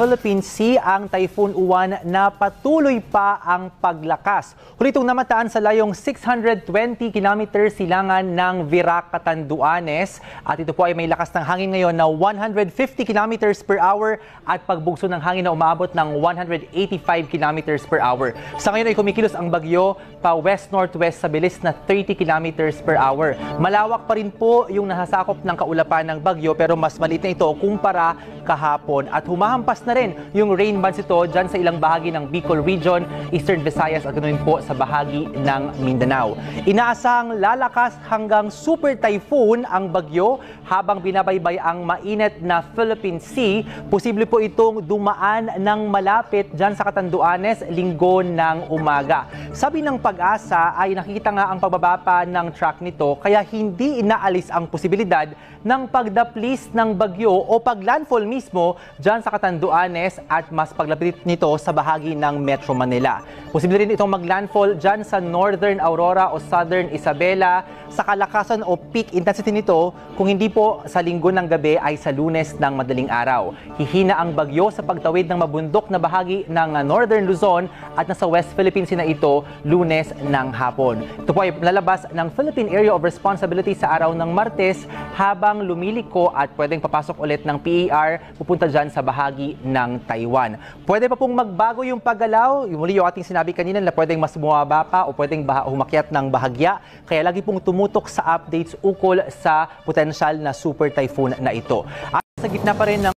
Philippine Sea ang Typhoon Uwan na patuloy pa ang paglakas. Huli itong namataan sa layong 620 km silangan ng Virac, Catanduanes. At ito po ay may lakas ng hangin ngayon na 150 km per hour at pagbugso ng hangin na umaabot ng 185 km per hour. Sa ngayon ay kumikilos ang bagyo pa west-northwest sa bilis na 30 km per hour. Malawak pa rin po yung nasasakop ng kaulapan ng bagyo pero mas maliit na ito kumpara kahapon. At humahampas na rin yung rain bands ito dyan sa ilang bahagi ng Bicol Region, Eastern Visayas at ganoon po sa bahagi ng Mindanao. Inaasahang lalakas hanggang super typhoon ang bagyo habang binabaybay ang mainit na Philippine Sea. Posible po itong dumaan ng malapit dyan sa Catanduanes linggo ng umaga. Sabi ng Pag-asa ay nakikita nga ang pagbaba pa ng track nito kaya hindi inaalis ang posibilidad ng pagdaplis ng bagyo o paglandfall mismo dyan sa Catanduanes at mas paglapit nito sa bahagi ng Metro Manila. Posible rin itong maglandfall dyan sa Northern Aurora o Southern Isabela sa kalakasan o peak intensity nito kung hindi po sa linggo ng gabi ay sa Lunes ng madaling araw. Hihina ang bagyo sa pagtawid ng mabundok na bahagi ng Northern Luzon at nasa West Philippine Sea na ito Lunes ng hapon. Ito po ay lalabas ng Philippine Area of Responsibility sa araw ng Martes habang lumiliko at pwedeng papasok ulit ng PER pupunta dyan sa bahagi ng Taiwan. Pwede pa pong magbago yung paggalaw. Muli yung ating sinabi kanina na pwedeng mas bumaba pa o pwedeng humakyat ng bahagya. Kaya lagi pong tumutok sa updates ukol sa potensyal na super typhoon na ito. At sa gitna pa rin ng